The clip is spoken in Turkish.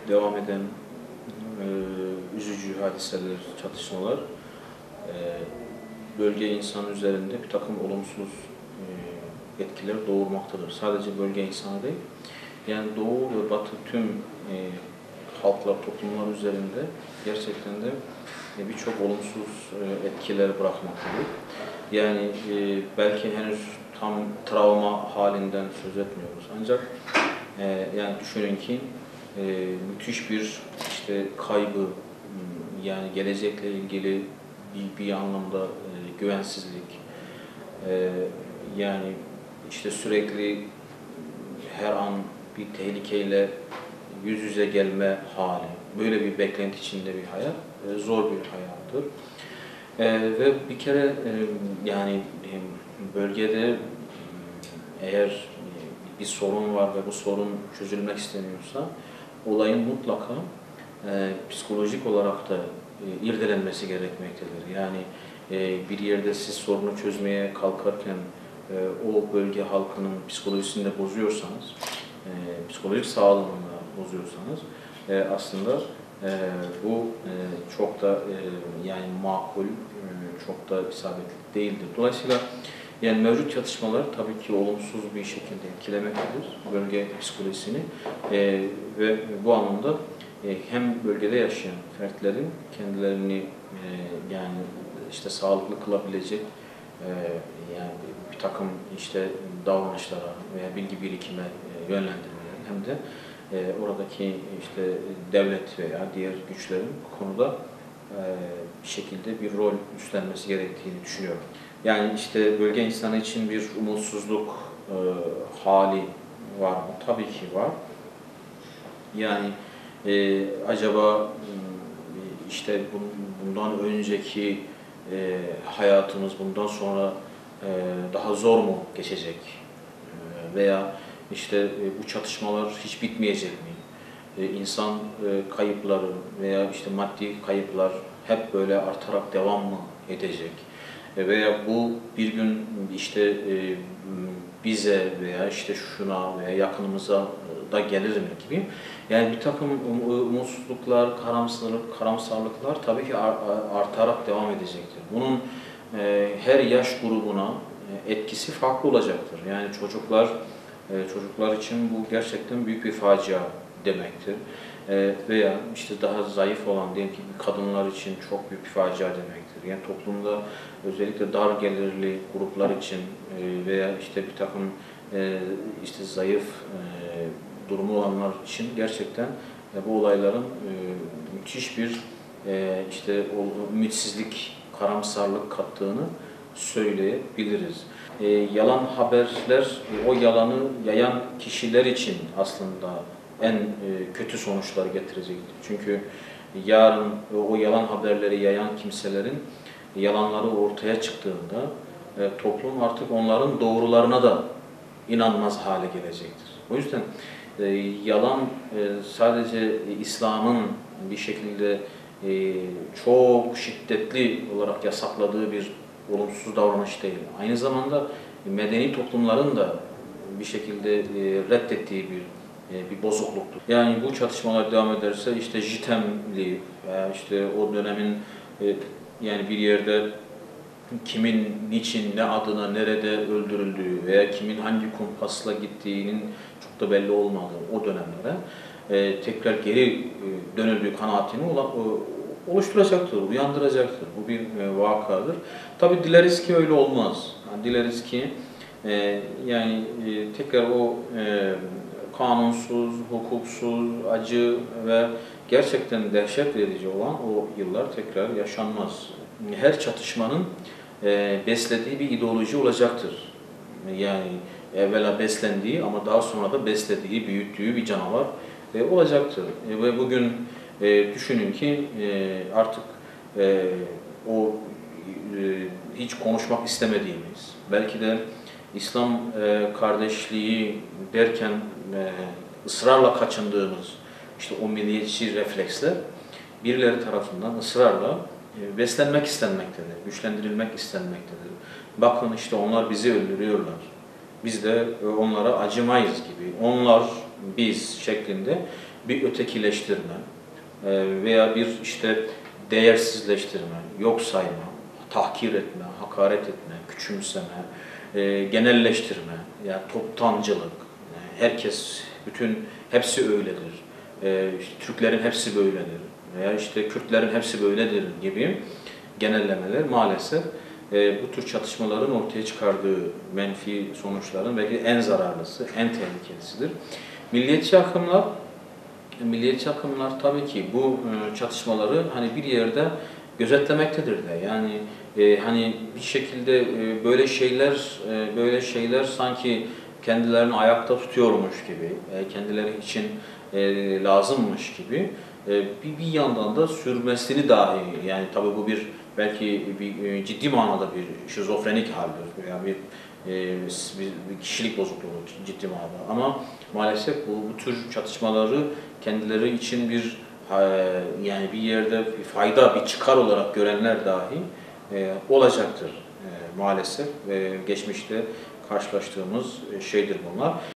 devam eden üzücü hadiseler, çatışmalar bölge insanı üzerinde bir takım olumsuz etkiler doğurmaktadır. Sadece bölge insanı değil, yani Doğu ve Batı tüm halklar, toplumlar üzerinde gerçekten de birçok olumsuz etkiler bırakmaktadır. Yani belki henüz tam travma halinden söz etmiyoruz. Ancak yani düşünün ki müthiş bir kaygı, yani gelecekle ilgili bir anlamda güvensizlik, yani sürekli her an bir tehlikeyle yüz yüze gelme hali, böyle bir beklenti içinde bir hayat, zor bir hayattır. Ve bir kere yani bölgede eğer bir sorun var ve bu sorun çözülmek isteniyorsa olayın mutlaka psikolojik olarak da irdelenmesi gerekmektedir. Yani bir yerde siz sorunu çözmeye kalkarken o bölge halkının psikolojisini de bozuyorsanız, psikolojik sağlığını bozuyorsanız aslında bu çok da yani makul, çok da isabetli değildir. Dolayısıyla yani mevcut çatışmalar tabii ki olumsuz bir şekilde etkilemektedir bölge psikolojisini ve bu anlamda hem bölgede yaşayan fertlerin kendilerini yani sağlıklı kılabilecek yani bir takım davranışlara veya bilgi birikime yönlendirmeleri hem de oradaki devlet veya diğer güçlerin bu konuda bir şekilde bir rol üstlenmesi gerektiğini düşünüyorum. Yani bölge insanı için bir umutsuzluk hali var mı? Tabii ki var. Yani acaba bundan önceki hayatımız bundan sonra daha zor mu geçecek? Veya bu çatışmalar hiç bitmeyecek mi? İnsan kayıpları veya maddi kayıplar hep böyle artarak devam mı edecek? Veya bu bir gün bize veya şuna veya yakınımıza da gelir mi gibi. Yani bir takım umutsuzluklar, karamsarlıklar tabii ki artarak devam edecektir. Bunun her yaş grubuna etkisi farklı olacaktır. Yani çocuklar için bu gerçekten büyük bir facia demektir. Veya daha zayıf olan diyelim ki kadınlar için çok büyük bir facia demektir. Yani toplumda özellikle dar gelirli gruplar için veya bir takım zayıf durumu olanlar için gerçekten bu olayların müthiş bir o ümitsizlik, karamsarlık kattığını söyleyebiliriz. Yalan haberler, o yalanı yayan kişiler için aslında en kötü sonuçlar getirecektir. Çünkü yarın o yalan haberleri yayan kimselerin yalanları ortaya çıktığında toplum artık onların doğrularına da inanmaz hale gelecektir. O yüzden yalan sadece İslam'ın bir şekilde çok şiddetli olarak yasakladığı bir olumsuz davranış değil. Aynı zamanda medeni toplumların da bir şekilde reddettiği bir bozukluktur. Yani bu çatışmalar devam ederse JITEM'li veya o dönemin yani bir yerde kimin, niçin, ne adına, nerede öldürüldüğü veya kimin hangi kumpasla gittiğinin çok da belli olmadığı o dönemlere tekrar geri dönüldüğü kanaatini oluşturacaktır, uyandıracaktır. Bu bir vakadır. Tabii dileriz ki öyle olmaz. Yani dileriz ki tekrar o kanunsuz, hukuksuz, acı ve gerçekten dehşet verici olan o yıllar tekrar yaşanmaz. Her çatışmanın beslediği bir ideoloji olacaktır. Yani evvela beslendiği ama daha sonra da beslediği, büyüttüğü bir canavar olacaktır. Ve bugün düşünün ki artık o hiç konuşmak istemediğimiz, belki de İslam kardeşliği derken ısrarla kaçındığımız o milliyetçi refleksler birileri tarafından ısrarla beslenmek istenmektedir, güçlendirilmek istenmektedir. Bakın onlar bizi öldürüyorlar, biz de onlara acımayız gibi, onlar biz şeklinde bir ötekileştirme veya bir işte değersizleştirme, yok sayma, tahkir etme, hakaret etme, küçümseme, genelleştirme, yani toptancılık, herkes, hepsi öyledir, işte Türklerin hepsi böyledir veya işte Kürtlerin hepsi böyledir gibi genellemeler maalesef bu tür çatışmaların ortaya çıkardığı menfi sonuçların belki en zararlısı, en tehlikelisidir. Milliyetçi akımlar tabii ki bu çatışmaları hani bir yerde gözetlemektedir de. Yani hani bir şekilde böyle şeyler sanki kendilerini ayakta tutuyormuş gibi, kendileri için lazımmış gibi bir yandan da sürmesini dahi, yani tabii bu belki bir ciddi manada bir şizofrenik haldir veya bir kişilik bozukluğu ciddi manada, ama maalesef bu tür çatışmaları kendileri için yani bir yerde bir fayda, bir çıkar olarak görenler dahi olacaktır maalesef. Geçmişte karşılaştığımız şeydir bunlar.